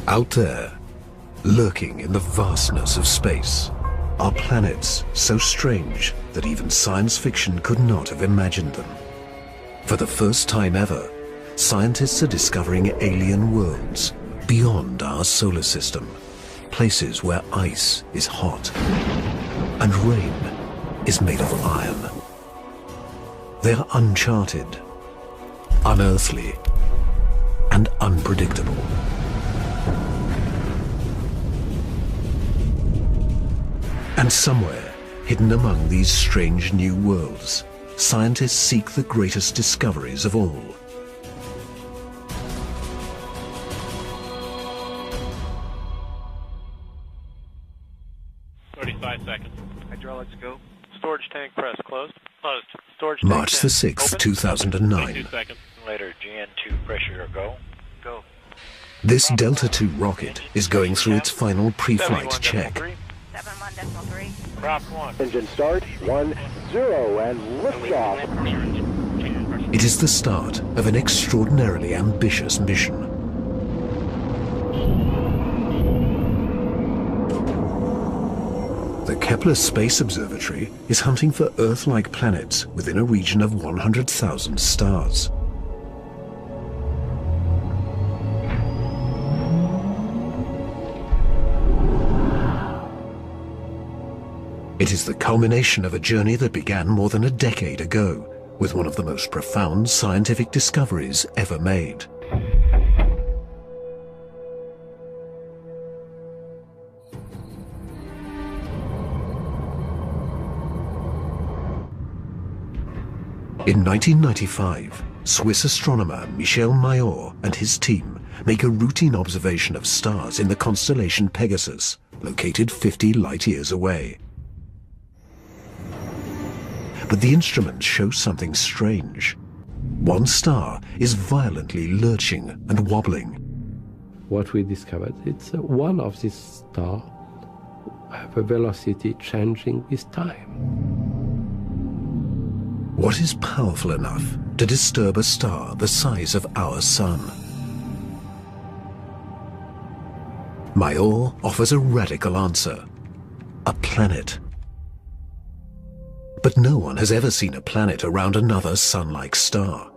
Out there, lurking in the vastness of space, are planets so strange that even science fiction could not have imagined them. For the first time ever, scientists are discovering alien worlds beyond our solar system, places where ice is hot and rain is made of iron. They're uncharted, unearthly, and unpredictable. And somewhere, hidden among these strange new worlds, scientists seek the greatest discoveries of all. Hydraulics go. Storage tank press closed. Closed. Storage March the tank 6th, open. 2009. 22 seconds. Later, GN2 pressure go. Go. This Delta II rocket is going through its final pre-flight check. 71.3. Prop 1. Engine start, 1-0, and liftoff. It is the start of an extraordinarily ambitious mission. The Kepler Space Observatory is hunting for Earth-like planets within a region of 100,000 stars. It is the culmination of a journey that began more than a decade ago, with one of the most profound scientific discoveries ever made. In 1995, Swiss astronomer Michel Mayor and his team make a routine observation of stars in the constellation Pegasus, located 50 light-years away. But the instruments show something strange. One star is violently lurching and wobbling. What we discovered, it's one of these stars have a velocity changing with time. What is powerful enough to disturb a star the size of our sun? Mayor offers a radical answer: a planet. But no one has ever seen a planet around another sun-like star.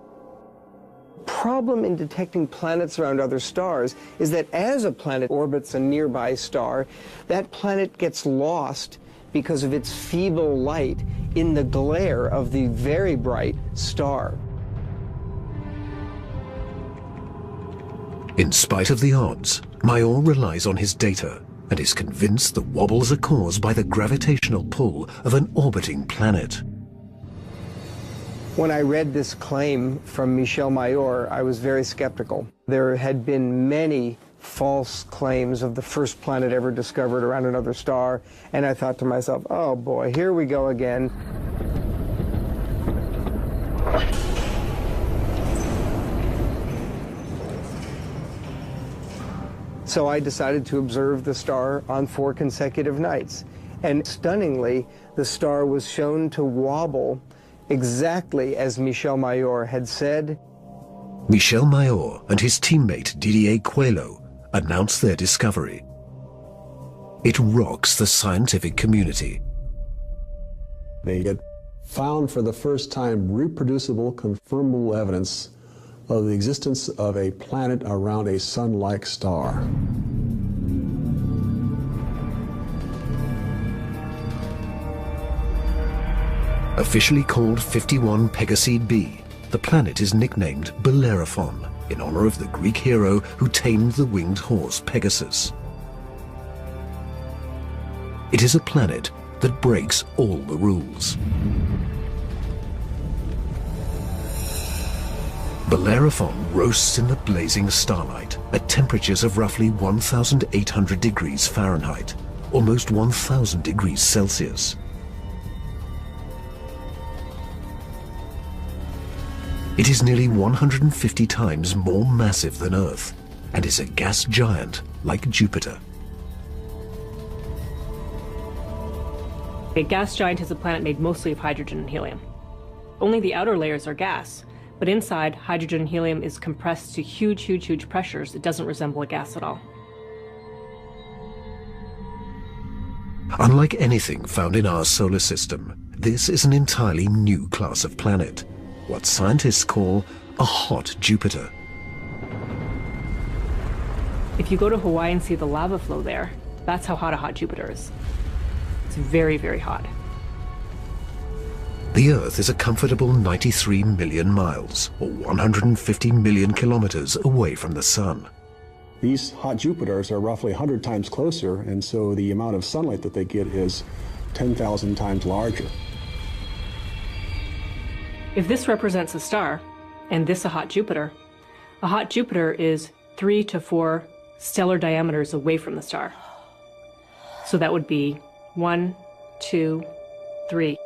Problem in detecting planets around other stars is that as a planet orbits a nearby star, that planet gets lost because of its feeble light in the glare of the very bright star. In spite of the odds, Mayor relies on his data and is convinced the wobbles are caused by the gravitational pull of an orbiting planet. When I read this claim from Michel Mayor, I was very skeptical. There had been many false claims of the first planet ever discovered around another star, and I thought to myself, oh boy, here we go again. So I decided to observe the star on 4 consecutive nights. And stunningly, the star was shown to wobble exactly as Michel Mayor had said. Michel Mayor and his teammate Didier Queloz announced their discovery. It rocks the scientific community. They had found for the first time reproducible, confirmable evidence of the existence of a planet around a sun-like star. Officially called 51 Pegasi b, the planet is nicknamed Bellerophon in honor of the Greek hero who tamed the winged horse Pegasus. It is a planet that breaks all the rules. Bellerophon roasts in the blazing starlight at temperatures of roughly 1,800 degrees Fahrenheit, almost 1,000 degrees Celsius. It is nearly 150 times more massive than Earth and is a gas giant like Jupiter. A gas giant is a planet made mostly of hydrogen and helium. Only the outer layers are gas, but inside, hydrogen and helium is compressed to huge, huge, huge pressures. It doesn't resemble a gas at all. Unlike anything found in our solar system, this is an entirely new class of planet, what scientists call a hot Jupiter. If you go to Hawaii and see the lava flow there, that's how hot a hot Jupiter is. It's very, very hot. The Earth is a comfortable 93 million miles, or 150 million kilometers away from the Sun. These hot Jupiters are roughly 100 times closer, and so the amount of sunlight that they get is 10,000 times larger. If this represents a star, and this a hot Jupiter is 3 to 4 stellar diameters away from the star. So that would be 1, 2, 3.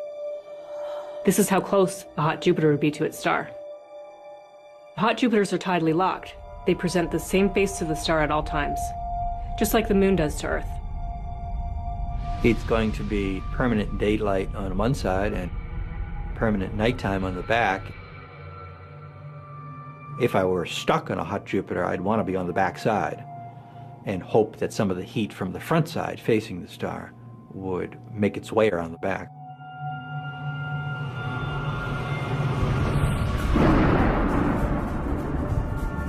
This is how close a hot Jupiter would be to its star. Hot Jupiters are tidally locked. They present the same face to the star at all times, just like the moon does to Earth. It's going to be permanent daylight on one side and permanent nighttime on the back. If I were stuck on a hot Jupiter, I'd want to be on the back side and hope that some of the heat from the front side facing the star would make its way around the back.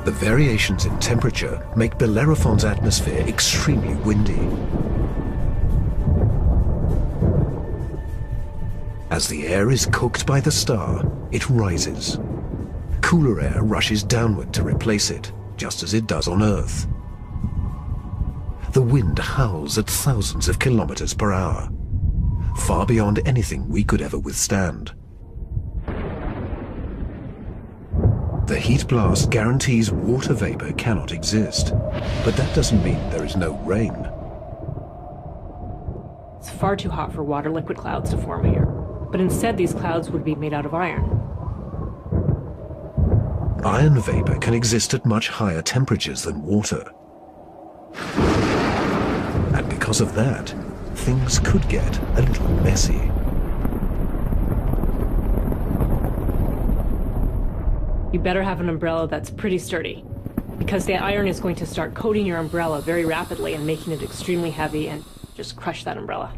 The variations in temperature make Bellerophon's atmosphere extremely windy. As the air is cooked by the star, it rises. Cooler air rushes downward to replace it, just as it does on Earth. The wind howls at thousands of kilometers per hour, far beyond anything we could ever withstand. The heat blast guarantees water vapor cannot exist, but that doesn't mean there is no rain. It's far too hot for water liquid clouds to form here, but instead these clouds would be made out of iron. Iron vapor can exist at much higher temperatures than water. And because of that, things could get a little messy. You better have an umbrella that's pretty sturdy, because the iron is going to start coating your umbrella very rapidly and making it extremely heavy and just crush that umbrella.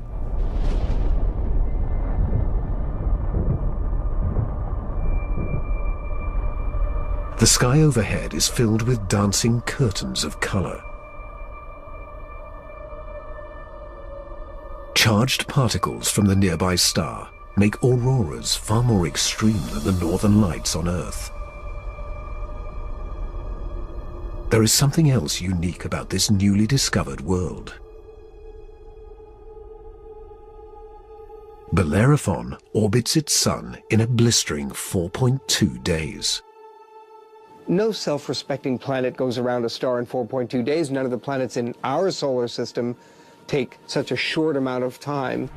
The sky overhead is filled with dancing curtains of color. Charged particles from the nearby star make auroras far more extreme than the northern lights on Earth. There is something else unique about this newly discovered world. Bellerophon orbits its sun in a blistering 4.2 days. No self-respecting planet goes around a star in 4.2 days. None of the planets in our solar system take such a short amount of time.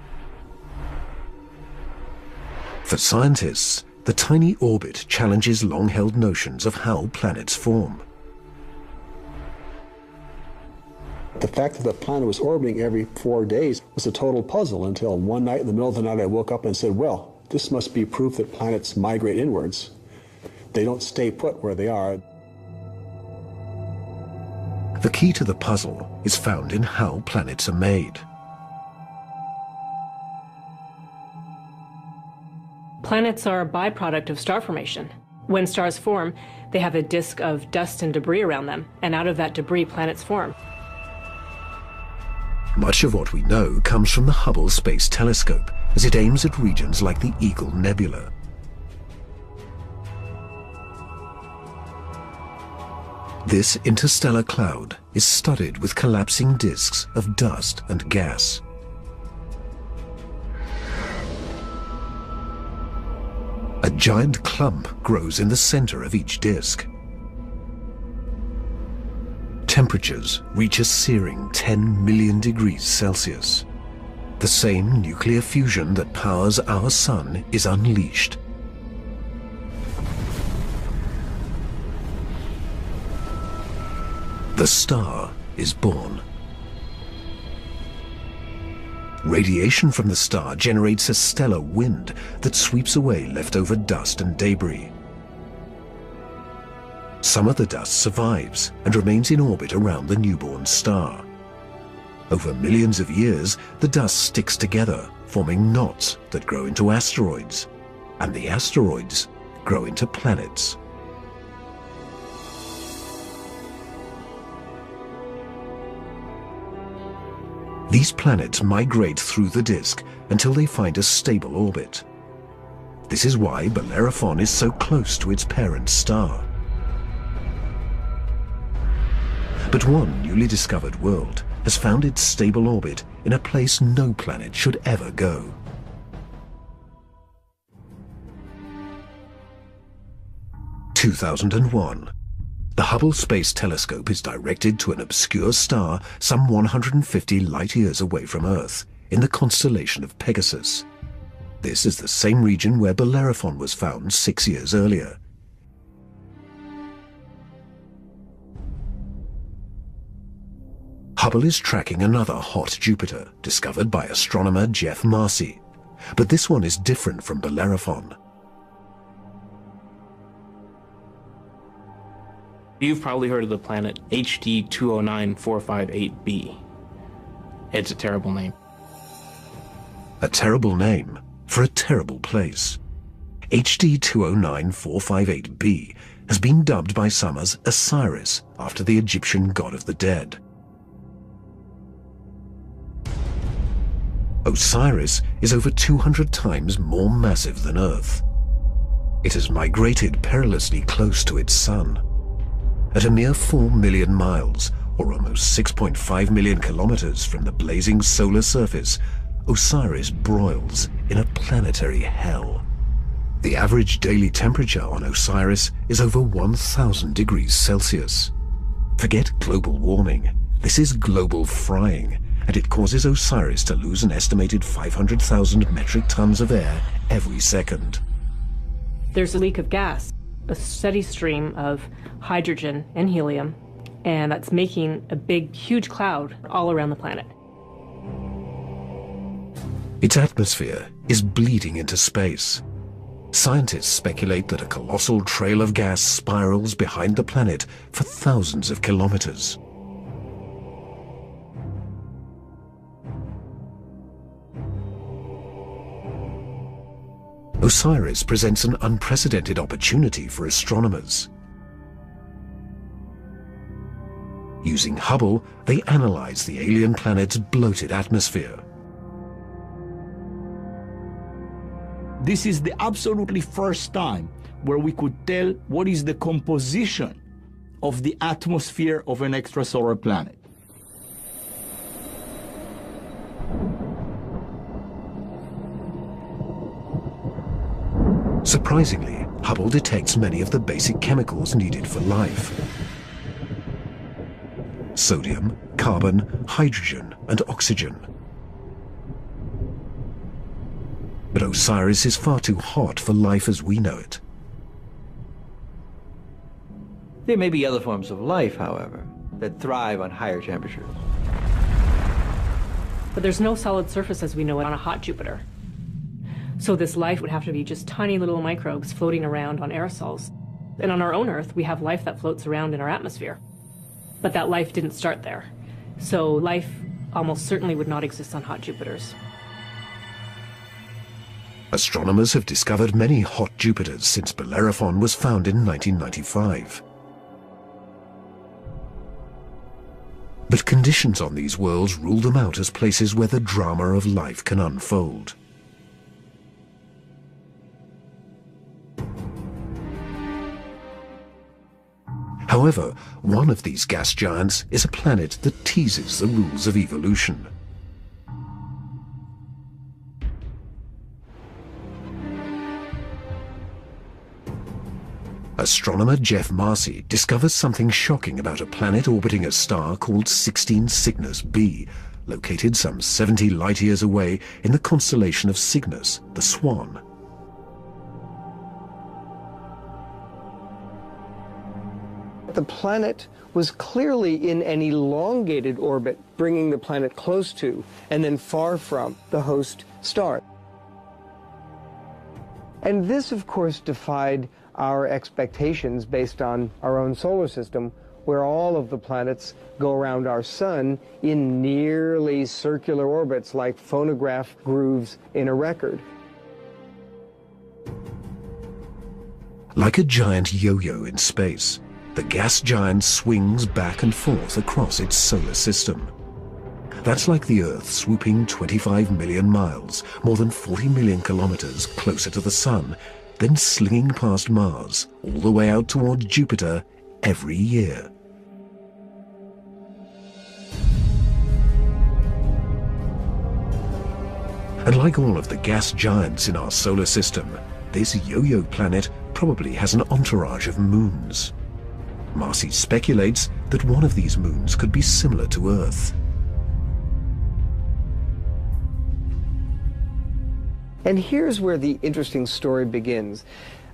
For scientists, the tiny orbit challenges long-held notions of how planets form. The fact that the planet was orbiting every 4 days was a total puzzle until one night in the middle of the night I woke up and said, well, this must be proof that planets migrate inwards. They don't stay put where they are. The key to the puzzle is found in how planets are made. Planets are a byproduct of star formation. When stars form, they have a disk of dust and debris around them, and out of that debris, planets form. Much of what we know comes from the Hubble Space Telescope as it aims at regions like the Eagle Nebula. This interstellar cloud is studded with collapsing disks of dust and gas. A giant clump grows in the center of each disk. Temperatures reach a searing 10 million degrees Celsius. The same nuclear fusion that powers our sun is unleashed. The star is born. Radiation from the star generates a stellar wind that sweeps away leftover dust and debris. Some of the dust survives and remains in orbit around the newborn star. Over millions of years, the dust sticks together, forming knots that grow into asteroids, and the asteroids grow into planets. These planets migrate through the disk until they find a stable orbit. This is why Bellerophon is so close to its parent star. But one newly discovered world has found its stable orbit in a place no planet should ever go. In 2001. The Hubble Space Telescope is directed to an obscure star some 150 light-years away from Earth, in the constellation of Pegasus. This is the same region where Bellerophon was found 6 years earlier. Hubble is tracking another hot Jupiter, discovered by astronomer Jeff Marcy. But this one is different from Bellerophon. You've probably heard of the planet HD 209458b. It's a terrible name. A terrible name for a terrible place. HD 209458b has been dubbed by some as Osiris, after the Egyptian god of the dead. Osiris is over 200 times more massive than Earth. It has migrated perilously close to its sun. At a mere 4 million miles, or almost 6.5 million kilometers from the blazing solar surface, Osiris broils in a planetary hell. The average daily temperature on Osiris is over 1,000 degrees Celsius. Forget global warming. This is global frying, and it causes Osiris to lose an estimated 500,000 metric tons of air every second. There's a leak of gas, a steady stream of hydrogen and helium, and that's making a big, huge cloud all around the planet. Its atmosphere is bleeding into space. Scientists speculate that a colossal trail of gas spirals behind the planet for thousands of kilometers. Osiris presents an unprecedented opportunity for astronomers. Using Hubble, they analyze the alien planet's bloated atmosphere. This is the absolutely first time where we could tell what is the composition of the atmosphere of an extrasolar planet. Surprisingly, Hubble detects many of the basic chemicals needed for life. Sodium, carbon, hydrogen, and oxygen. But Osiris is far too hot for life as we know it. There may be other forms of life, however, that thrive on higher temperatures. But there's no solid surface as we know it on a hot Jupiter. So this life would have to be just tiny little microbes floating around on aerosols. And on our own Earth, we have life that floats around in our atmosphere. But that life didn't start there. So life almost certainly would not exist on hot Jupiters. Astronomers have discovered many hot Jupiters since Bellerophon was found in 1995. But conditions on these worlds rule them out as places where the drama of life can unfold. However, one of these gas giants is a planet that teases the rules of evolution. Astronomer Jeff Marcy discovers something shocking about a planet orbiting a star called 16 Cygnus b, located some 70 light-years away in the constellation of Cygnus, the Swan. The planet was clearly in an elongated orbit, bringing the planet close to and then far from the host star. And this, of course, defied our expectations based on our own solar system, where all of the planets go around our sun in nearly circular orbits like phonograph grooves in a record. Like a giant yo-yo in space, the gas giant swings back and forth across its solar system. That's like the Earth swooping 25 million miles, more than 40 million kilometers closer to the Sun, then slinging past Mars, all the way out toward Jupiter every year. And like all of the gas giants in our solar system, this yo-yo planet probably has an entourage of moons. Marcy speculates that one of these moons could be similar to Earth. And here's where the interesting story begins.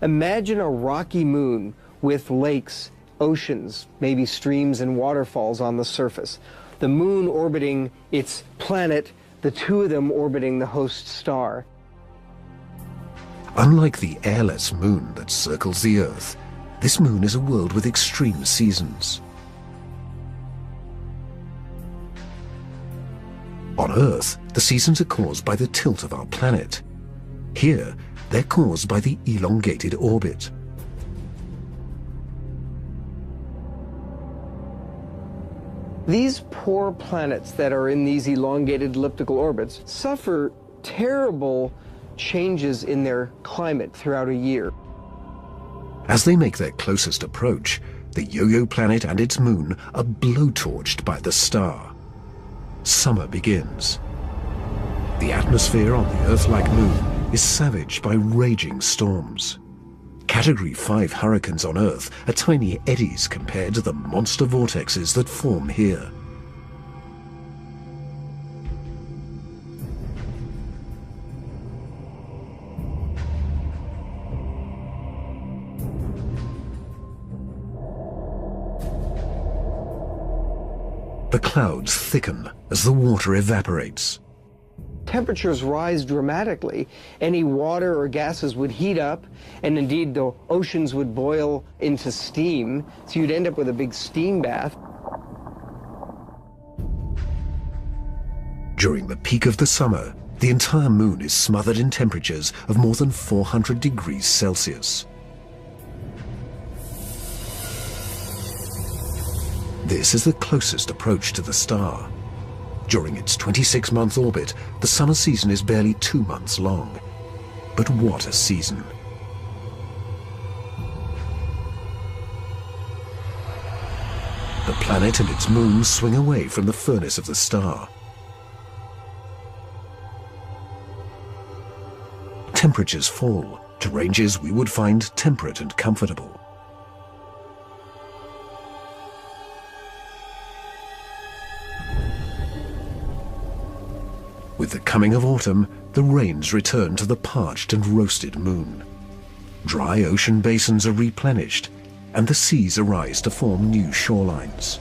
Imagine a rocky moon with lakes, oceans, maybe streams and waterfalls on the surface. The moon orbiting its planet, the two of them orbiting the host star. Unlike the airless moon that circles the Earth, this moon is a world with extreme seasons. On Earth, the seasons are caused by the tilt of our planet. Here, they're caused by the elongated orbit. These poor planets that are in these elongated elliptical orbits suffer terrible changes in their climate throughout a year. As they make their closest approach, the yo-yo planet and its moon are blowtorched by the star. Summer begins. The atmosphere on the Earth-like moon is savaged by raging storms. Category 5 hurricanes on Earth are tiny eddies compared to the monster vortexes that form here. The clouds thicken as the water evaporates. Temperatures rise dramatically. Any water or gases would heat up, and indeed the oceans would boil into steam, so you'd end up with a big steam bath. During the peak of the summer, the entire moon is smothered in temperatures of more than 400 degrees Celsius. This is the closest approach to the star. During its 26-month orbit, the summer season is barely 2 months long. But what a season! The planet and its moon swing away from the furnace of the star. Temperatures fall to ranges we would find temperate and comfortable. With the coming of autumn, the rains return to the parched and roasted moon. Dry ocean basins are replenished, and the seas arise to form new shorelines.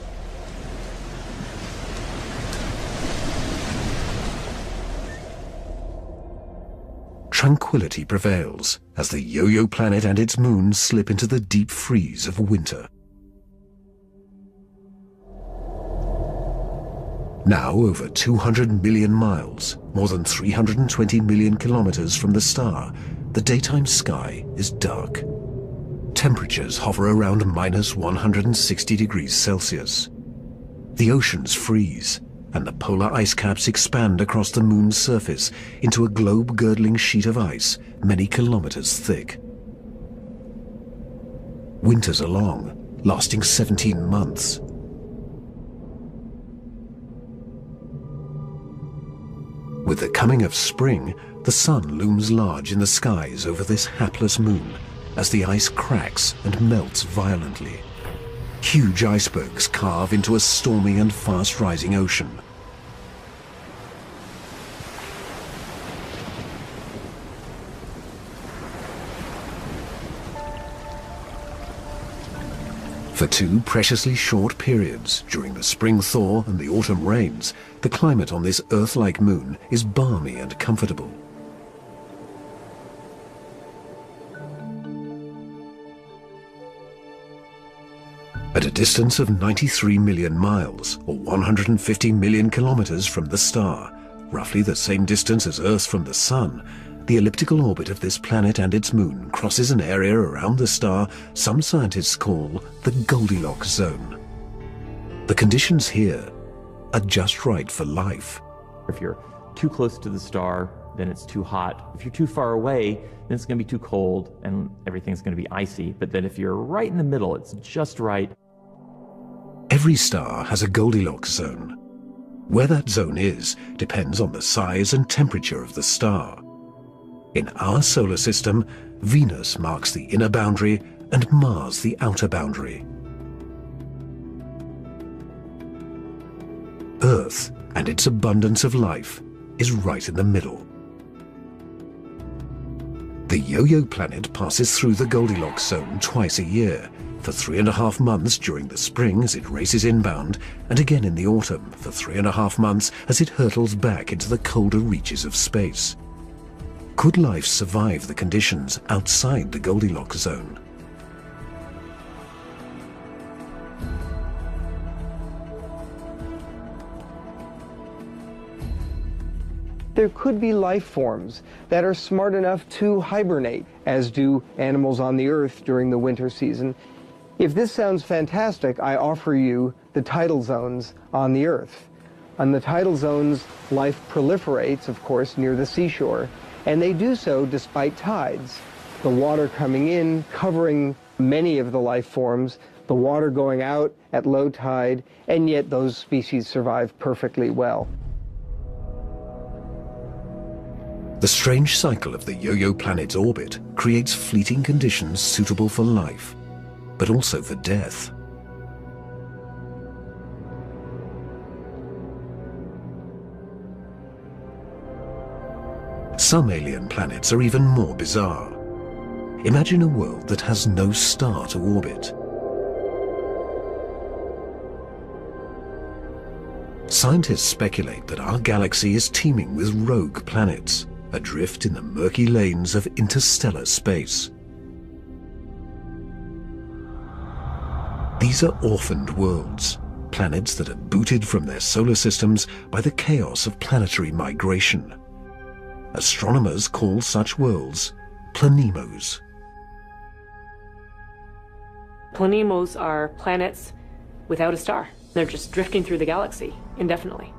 Tranquility prevails as the yo-yo planet and its moon slip into the deep freeze of winter. Now over 200 million miles, more than 320 million kilometers from the star, the daytime sky is dark. Temperatures hover around minus 160 degrees Celsius. The oceans freeze, and the polar ice caps expand across the moon's surface into a globe-girdling sheet of ice many kilometers thick. Winters are long, lasting 17 months. With the coming of spring, the sun looms large in the skies over this hapless moon as the ice cracks and melts violently. Huge icebergs carve into a stormy and fast-rising ocean. For two preciously short periods, during the spring thaw and the autumn rains, the climate on this Earth-like moon is balmy and comfortable. At a distance of 93 million miles, or 150 million kilometers from the star, roughly the same distance as Earth from the Sun, the elliptical orbit of this planet and its moon crosses an area around the star some scientists call the Goldilocks zone. The conditions here are just right for life. If you're too close to the star, then it's too hot. If you're too far away, then it's going to be too cold and everything's going to be icy. But then if you're right in the middle, it's just right. Every star has a Goldilocks zone. Where that zone is depends on the size and temperature of the star. In our solar system, Venus marks the inner boundary and Mars the outer boundary. Earth and its abundance of life is right in the middle. The Yo-Yo planet passes through the Goldilocks zone twice a year, for 3.5 months during the spring as it races inbound, and again in the autumn for 3.5 months as it hurtles back into the colder reaches of space. Could life survive the conditions outside the Goldilocks zone? There could be life forms that are smart enough to hibernate, as do animals on the Earth during the winter season. If this sounds fantastic, I offer you the tidal zones on the Earth. On the tidal zones, life proliferates, of course, near the seashore, and they do so despite tides. The water coming in, covering many of the life forms, the water going out at low tide, and yet those species survive perfectly well. The strange cycle of the Yo-Yo planet's orbit creates fleeting conditions suitable for life, but also for death. Some alien planets are even more bizarre. Imagine a world that has no star to orbit. Scientists speculate that our galaxy is teeming with rogue planets, adrift in the murky lanes of interstellar space. These are orphaned worlds, planets that are booted from their solar systems by the chaos of planetary migration. Astronomers call such worlds planemos. Planemos are planets without a star. They're just drifting through the galaxy indefinitely.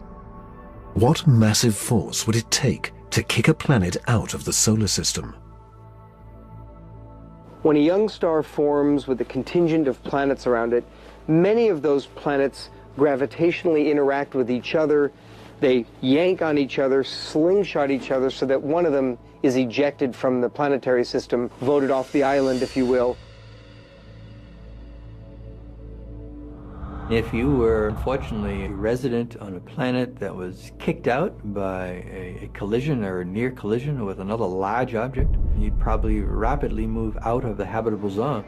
What massive force would it take to kick a planet out of the solar system? When a young star forms with a contingent of planets around it, many of those planets gravitationally interact with each other. They yank on each other, slingshot each other, so that one of them is ejected from the planetary system, voted off the island, if you will. If you were, unfortunately, a resident on a planet that was kicked out by a collision or a near collision with another large object, you'd probably rapidly move out of the habitable zone.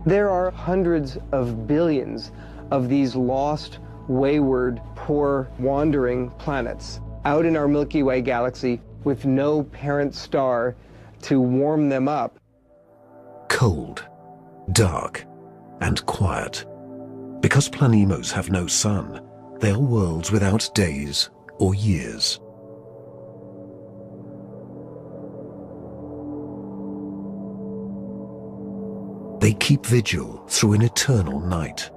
There are hundreds of billions of these lost, wayward, poor, wandering planets out in our Milky Way galaxy with no parent star to warm them up. Cold, dark, and quiet. Because planemos have no sun, they are worlds without days or years. They keep vigil through an eternal night.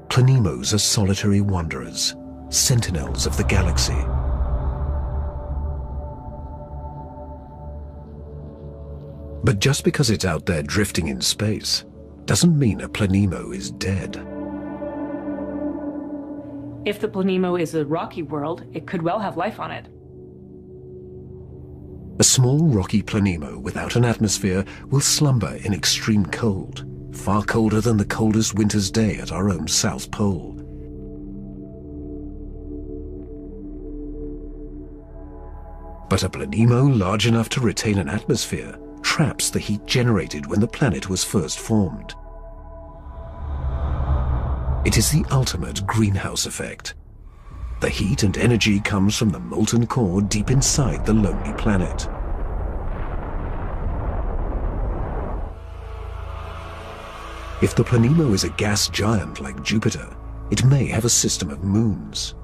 Planemos are solitary wanderers, sentinels of the galaxy. But just because it's out there drifting in space doesn't mean a planemo is dead. If the planemo is a rocky world, it could well have life on it. A small rocky planemo without an atmosphere will slumber in extreme cold, far colder than the coldest winter's day at our own South Pole. But a planemo large enough to retain an atmosphere traps the heat generated when the planet was first formed. It is the ultimate greenhouse effect. The heat and energy comes from the molten core deep inside the lonely planet. If the Planemo is a gas giant like Jupiter, it may have a system of moons.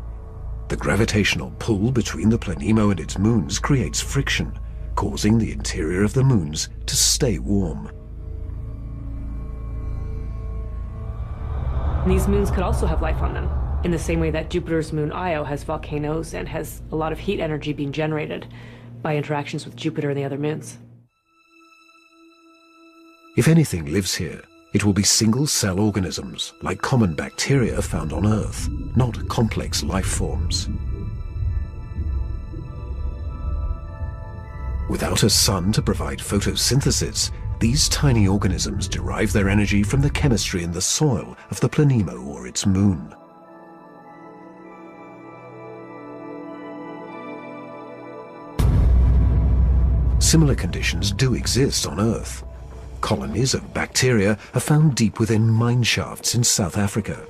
The gravitational pull between the Planemo and its moons creates friction, causing the interior of the moons to stay warm. These moons could also have life on them, in the same way that Jupiter's moon Io has volcanoes and has a lot of heat energy being generated by interactions with Jupiter and the other moons. If anything lives here, it will be single-cell organisms like common bacteria found on Earth, not complex life forms. Without a sun to provide photosynthesis, these tiny organisms derive their energy from the chemistry in the soil of the Planemo or its moon. Similar conditions do exist on Earth. Colonies of bacteria are found deep within mine shafts in South Africa.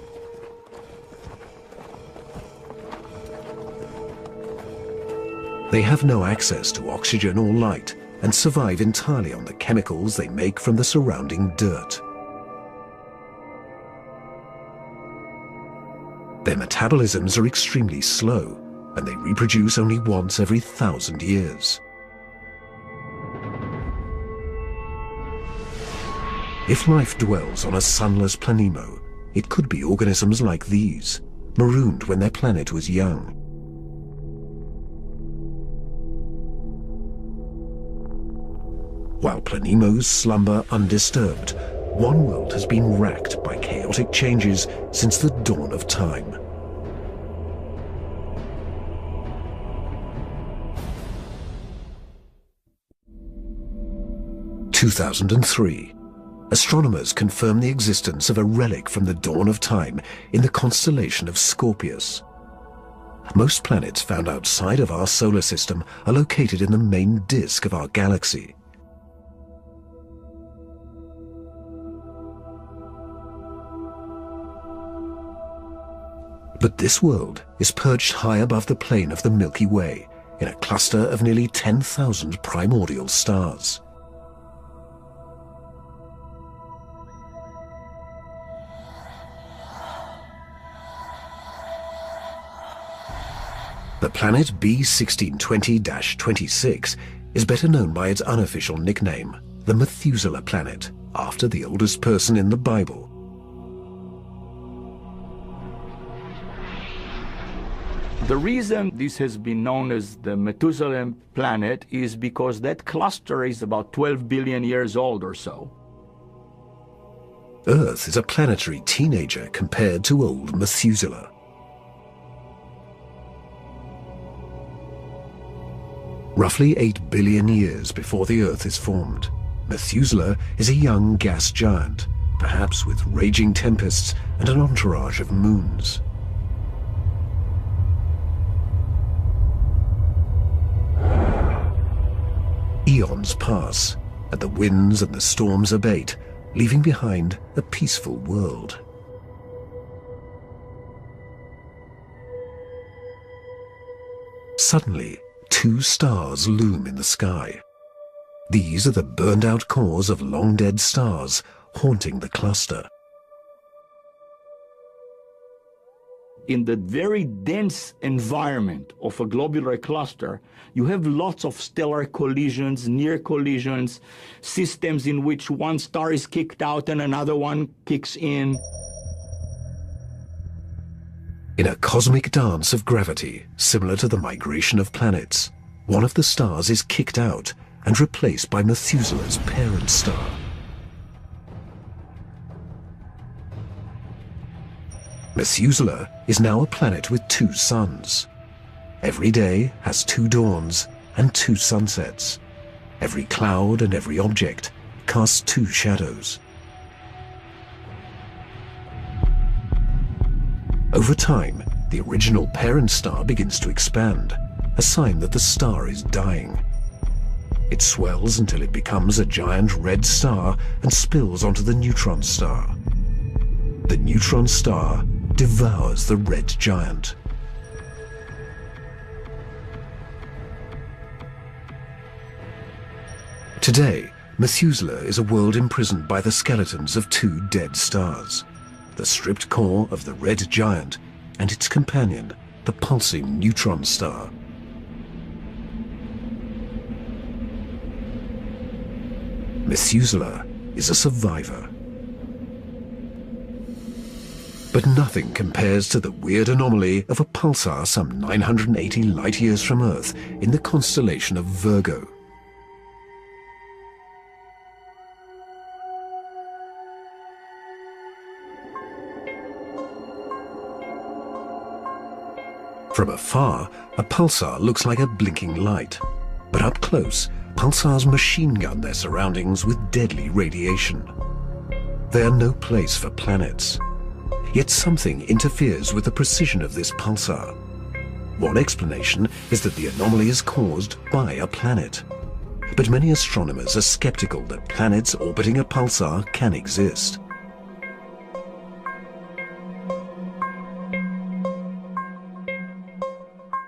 They have no access to oxygen or light and survive entirely on the chemicals they make from the surrounding dirt. Their metabolisms are extremely slow, and they reproduce only once every 1,000 years. If life dwells on a sunless Planemo, it could be organisms like these, marooned when their planet was young. While Planemos slumber undisturbed, one world has been racked by chaotic changes since the dawn of time. In 2003. Astronomers confirm the existence of a relic from the dawn of time in the constellation of Scorpius. Most planets found outside of our solar system are located in the main disk of our galaxy. But this world is perched high above the plane of the Milky Way in a cluster of nearly 10,000 primordial stars. The planet B1620-26 is better known by its unofficial nickname, the Methuselah planet, after the oldest person in the Bible. The reason this has been known as the Methuselah planet is because that cluster is about 12 billion years old or so. Earth is a planetary teenager compared to old Methuselah. Roughly 8 billion years before the Earth is formed, Methuselah is a young gas giant, perhaps with raging tempests and an entourage of moons. Eons pass, and the winds and the storms abate, leaving behind a peaceful world. Suddenly, 2 stars loom in the sky. These are the burned-out cores of long-dead stars haunting the cluster. In the very dense environment of a globular cluster, you have lots of stellar collisions, near collisions, systems in which one star is kicked out and another one kicks in. In a cosmic dance of gravity, similar to the migration of planets, one of the stars is kicked out and replaced by Methuselah's parent star. Methuselah is now a planet with 2 suns. Every day has 2 dawns and 2 sunsets. Every cloud and every object casts 2 shadows. Over time, the original parent star begins to expand, a sign that the star is dying. It swells until it becomes a giant red star and spills onto the neutron star. The neutron star devours the red giant. Today, Methuselah is a world imprisoned by the skeletons of two dead stars, the stripped core of the red giant and its companion, the pulsing neutron star. Methuselah is a survivor. But nothing compares to the weird anomaly of a pulsar some 980 light-years from Earth in the constellation of Virgo. From afar, a pulsar looks like a blinking light, but up close, pulsars machine gun their surroundings with deadly radiation. They are no place for planets. Yet something interferes with the precision of this pulsar. One explanation is that the anomaly is caused by a planet. But many astronomers are skeptical that planets orbiting a pulsar can exist.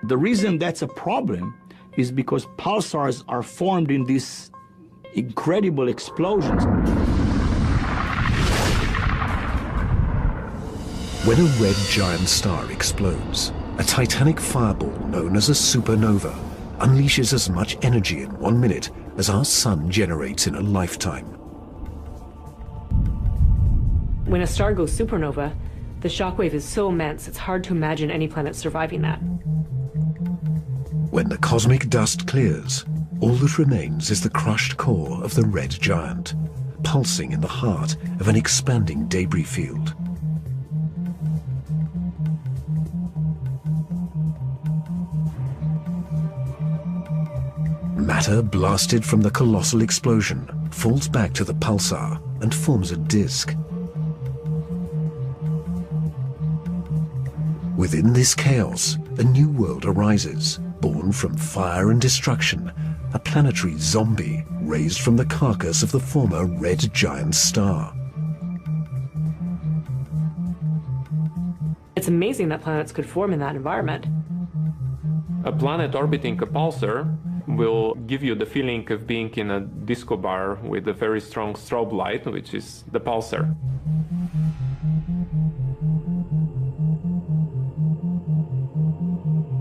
The reason that's a problem is because pulsars are formed in these incredible explosions. When a red giant star explodes, a titanic fireball known as a supernova unleashes as much energy in 1 minute as our sun generates in a lifetime. When a star goes supernova, the shockwave is so immense it's hard to imagine any planet surviving that. When the cosmic dust clears, all that remains is the crushed core of the red giant, pulsing in the heart of an expanding debris field. Matter blasted from the colossal explosion falls back to the pulsar and forms a disk. Within this chaos, a new world arises, born from fire and destruction, a planetary zombie raised from the carcass of the former red giant star. It's amazing that planets could form in that environment. A planet orbiting a pulsar will give you the feeling of being in a disco bar with a very strong strobe light, which is the pulsar.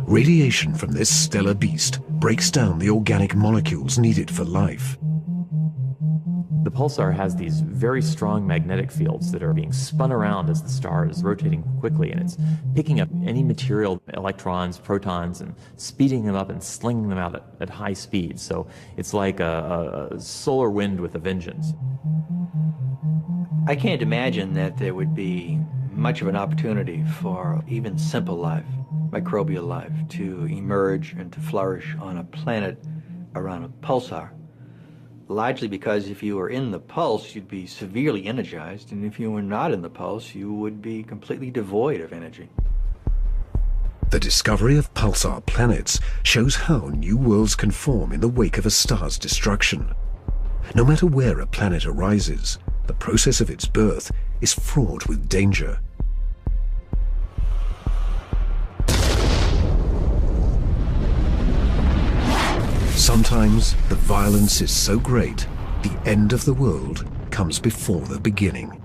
Radiation from this stellar beast breaks down the organic molecules needed for life. The pulsar has these very strong magnetic fields that are being spun around as the star is rotating quickly, and it's picking up any material, electrons, protons, and speeding them up and slinging them out at high speed. So it's like a solar wind with a vengeance. I can't imagine that there would be much of an opportunity for even simple life, microbial life, to emerge and to flourish on a planet around a pulsar. Largely because if you were in the pulse, you'd be severely energized, and if you were not in the pulse, you would be completely devoid of energy. The discovery of pulsar planets shows how new worlds can form in the wake of a star's destruction. No matter where a planet arises, the process of its birth is fraught with danger. Sometimes the violence is so great, the end of the world comes before the beginning.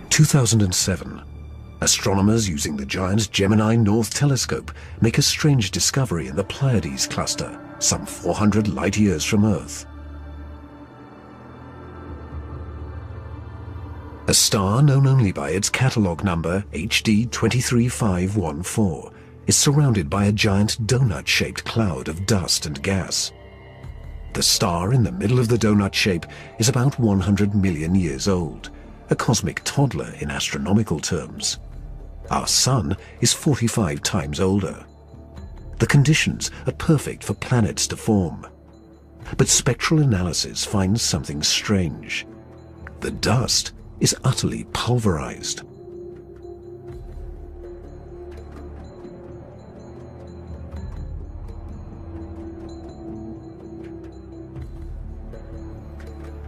2007. Astronomers using the giant Gemini North Telescope make a strange discovery in the Pleiades cluster, some 400 light-years from Earth. A star known only by its catalog number HD 23514 is surrounded by a giant donut-shaped cloud of dust and gas. The star in the middle of the donut shape is about 100 million years old, a cosmic toddler in astronomical terms. Our Sun is 45 times older. The conditions are perfect for planets to form. But spectral analysis finds something strange. The dust is utterly pulverized.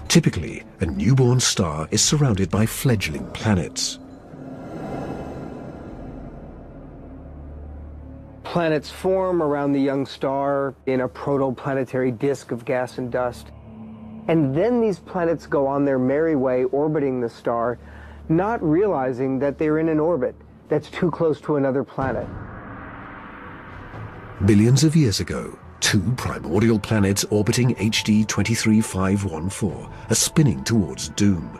Typically, a newborn star is surrounded by fledgling planets. Planets form around the young star in a protoplanetary disk of gas and dust. And then these planets go on their merry way orbiting the star, not realizing that they're in an orbit that's too close to another planet. Billions of years ago, two primordial planets orbiting HD 23514 are spinning towards doom.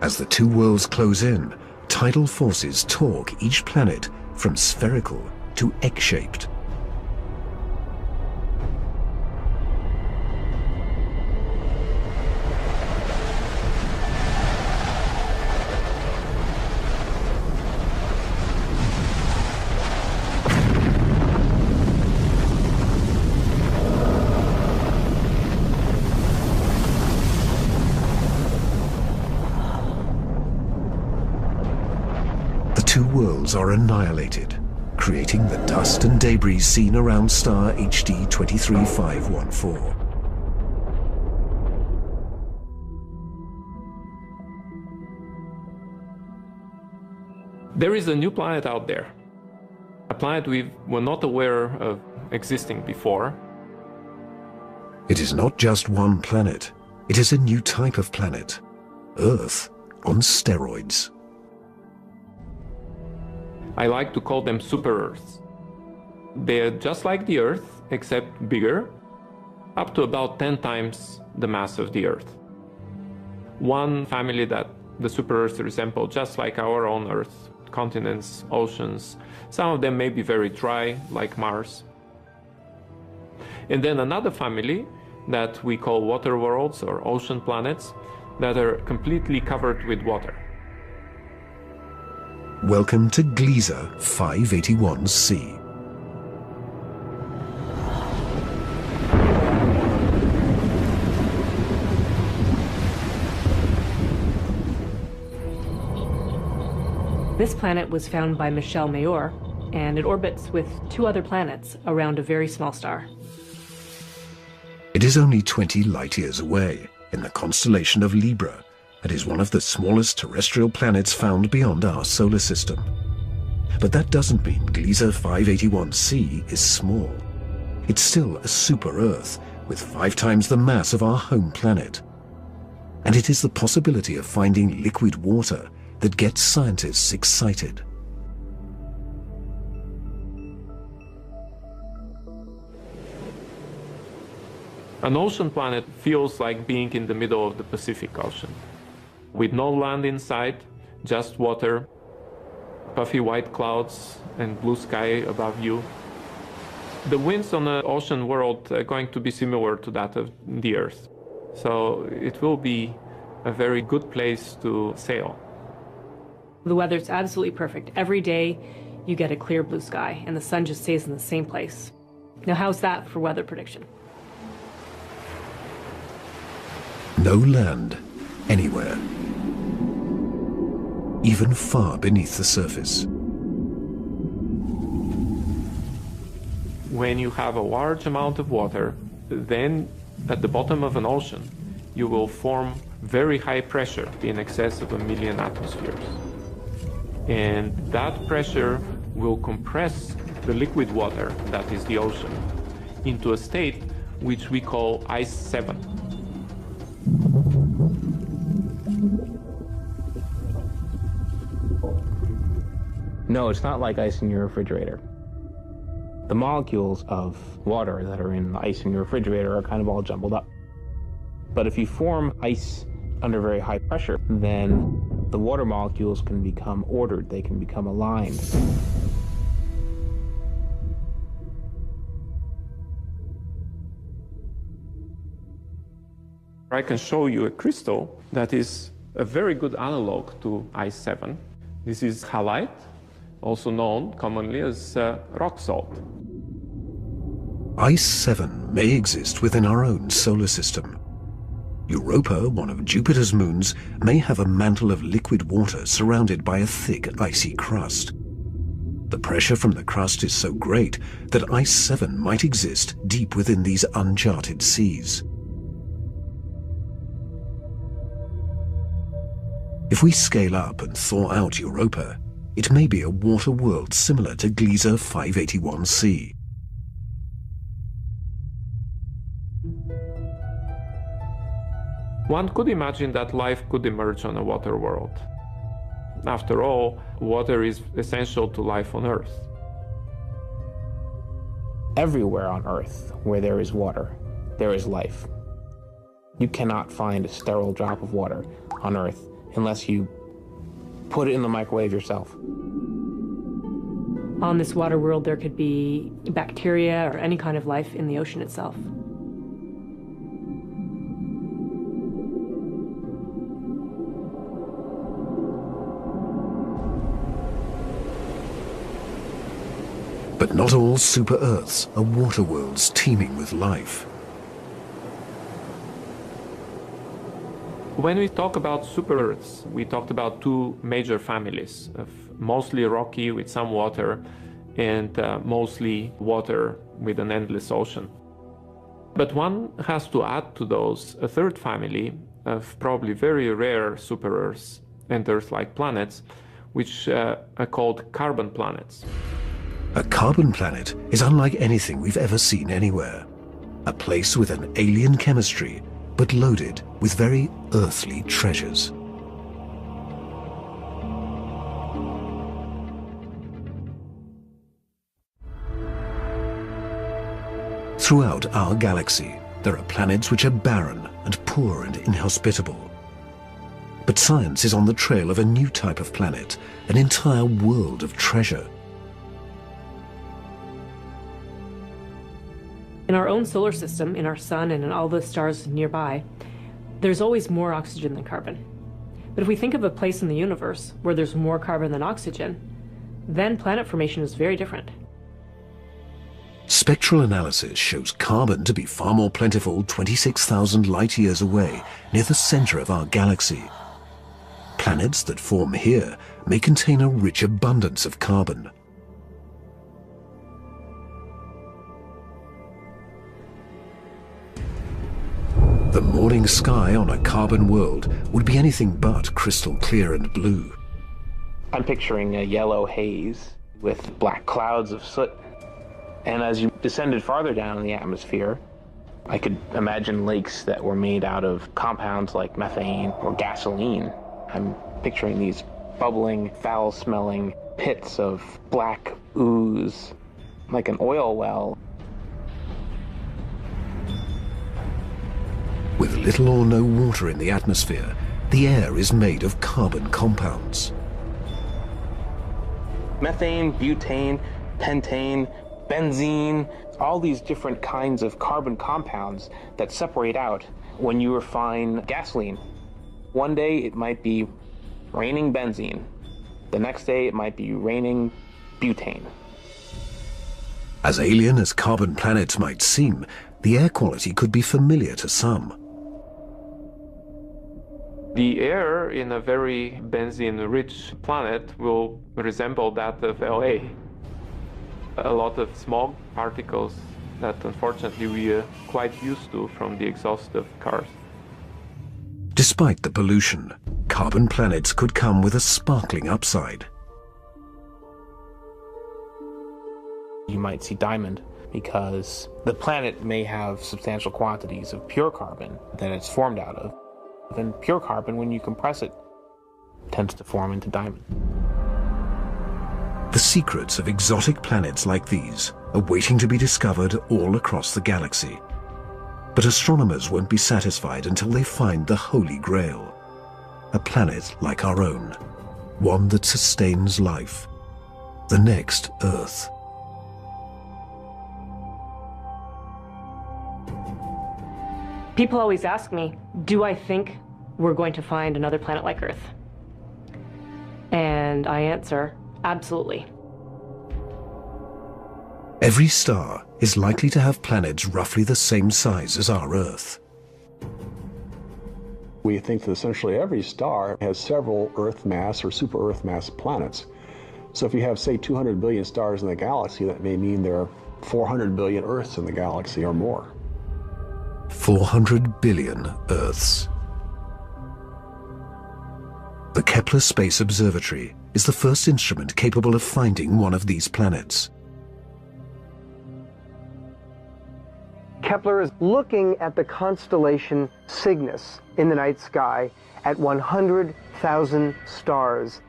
As the two worlds close in, tidal forces torque each planet from spherical to egg-shaped. The two worlds are annihilated, creating the dust and debris seen around star HD 23514. There is a new planet out there, a planet we were not aware of existing before. It is not just one planet, it is a new type of planet, Earth on steroids. I like to call them super-Earths. They're just like the Earth, except bigger, up to about 10 times the mass of the Earth. One family that the super-Earths resemble just like our own Earth, continents, oceans. Some of them may be very dry, like Mars. And then another family that we call water worlds or ocean planets that are completely covered with water. Welcome to Gliese 581c. This planet was found by Michel Mayor, and it orbits with two other planets around a very small star. It is only 20 light-years away, in the constellation of Libra, and is one of the smallest terrestrial planets found beyond our solar system. But that doesn't mean Gliese 581c is small. It's still a super-Earth, with 5 times the mass of our home planet. And it is the possibility of finding liquid water that gets scientists excited. An ocean planet feels like being in the middle of the Pacific Ocean, with no land in sight, just water, puffy white clouds, and blue sky above you. The winds on the ocean world are going to be similar to that of the Earth, so it will be a very good place to sail. The weather's absolutely perfect. Every day you get a clear blue sky, and the sun just stays in the same place. Now, how's that for weather prediction? No land anywhere, even far beneath the surface. When you have a large amount of water, then at the bottom of an ocean, you will form very high pressure in excess of 1 million atmospheres. And that pressure will compress the liquid water, that is the ocean, into a state which we call Ice 7. No, it's not like ice in your refrigerator. The molecules of water that are in the ice in your refrigerator are kind of all jumbled up. But if you form ice under very high pressure, then the water molecules can become ordered, they can become aligned. I can show you a crystal that is a very good analog to Ice 7. This is halite, also known commonly as rock salt. Ice 7 may exist within our own solar system. Europa, one of Jupiter's moons, may have a mantle of liquid water surrounded by a thick, icy crust. The pressure from the crust is so great that Ice 7 might exist deep within these uncharted seas. If we scale up and thaw out Europa, it may be a water world similar to Gliese 581c. One could imagine that life could emerge on a water world. After all, water is essential to life on Earth. Everywhere on Earth where there is water, there is life. You cannot find a sterile drop of water on Earth unless you put it in the microwave yourself. On this water world, there could be bacteria or any kind of life in the ocean itself. But not all super-Earths are water worlds teeming with life. When we talk about super-Earths, we talked about two major families of mostly rocky with some water and mostly water with an endless ocean. But one has to add to those a third family of probably very rare super-Earths and Earth-like planets, which are called carbon planets. A carbon planet is unlike anything we've ever seen anywhere. A place with an alien chemistry, but loaded with very earthly treasures. Throughout our galaxy, there are planets which are barren and poor and inhospitable. But science is on the trail of a new type of planet, an entire world of treasure. In our own solar system, in our sun and in all the stars nearby, there's always more oxygen than carbon. But if we think of a place in the universe where there's more carbon than oxygen, then planet formation is very different. Spectral analysis shows carbon to be far more plentiful 26,000 light-years away, near the center of our galaxy. Planets that form here may contain a rich abundance of carbon. The morning sky on a carbon world would be anything but crystal clear and blue. I'm picturing a yellow haze with black clouds of soot. And as you descended farther down in the atmosphere, I could imagine lakes that were made out of compounds like methane or gasoline. I'm picturing these bubbling, foul-smelling pits of black ooze, like an oil well. With little or no water in the atmosphere, the air is made of carbon compounds. Methane, butane, pentane, benzene, all these different kinds of carbon compounds that separate out when you refine gasoline. One day it might be raining benzene. The next day it might be raining butane. As alien as carbon planets might seem, the air quality could be familiar to some. The air in a very benzene-rich planet will resemble that of LA. A lot of smog particles that unfortunately we are quite used to from the exhaust of cars. Despite the pollution, carbon planets could come with a sparkling upside. You might see diamond because the planet may have substantial quantities of pure carbon that it's formed out of. And pure carbon, when you compress it, tends to form into diamond. The secrets of exotic planets like these are waiting to be discovered all across the galaxy. But astronomers won't be satisfied until they find the Holy Grail. A planet like our own, one that sustains life, the next Earth. People always ask me, do I think we're going to find another planet like Earth? And I answer, absolutely. Every star is likely to have planets roughly the same size as our Earth. We think that essentially every star has several Earth mass or super Earth mass planets. So if you have, say, 200 billion stars in the galaxy, that may mean there are 400 billion Earths in the galaxy or more. 400 billion Earths. The Kepler Space Observatory is the first instrument capable of finding one of these planets. Kepler is looking at the constellation Cygnus in the night sky at 100,000 stars,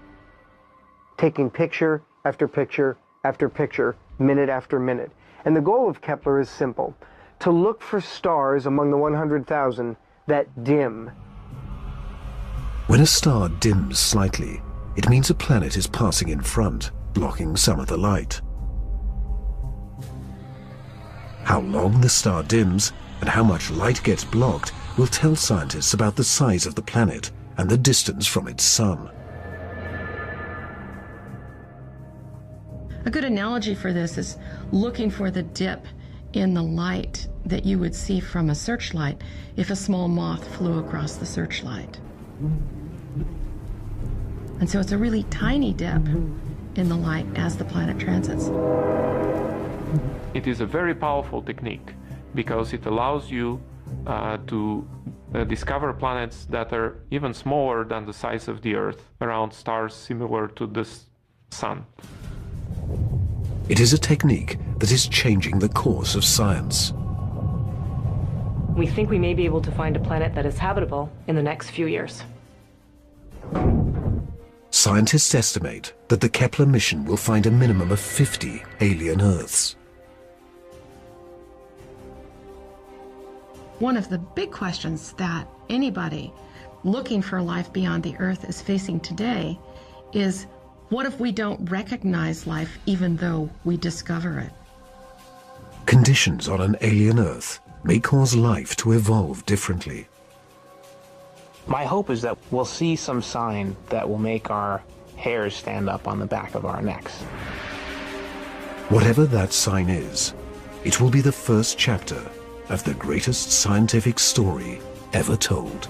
taking picture after picture after picture, minute after minute. And the goal of Kepler is simple: to look for stars among the 100,000 that dim. When a star dims slightly, it means a planet is passing in front, blocking some of the light. How long the star dims and how much light gets blocked will tell scientists about the size of the planet and the distance from its sun. A good analogy for this is looking for the dip in the light that you would see from a searchlight if a small moth flew across the searchlight. And so it's a really tiny dip in the light as the planet transits. It is a very powerful technique because it allows you to discover planets that are even smaller than the size of the Earth around stars similar to the Sun. It is a technique that is changing the course of science. We think we may be able to find a planet that is habitable in the next few years. Scientists estimate that the Kepler mission will find a minimum of 50 alien Earths. One of the big questions that anybody looking for life beyond the Earth is facing today is, what if we don't recognize life even though we discover it? Conditions on an alien Earth may cause life to evolve differently. My hope is that we'll see some sign that will make our hairs stand up on the back of our necks. Whatever that sign is, it will be the first chapter of the greatest scientific story ever told.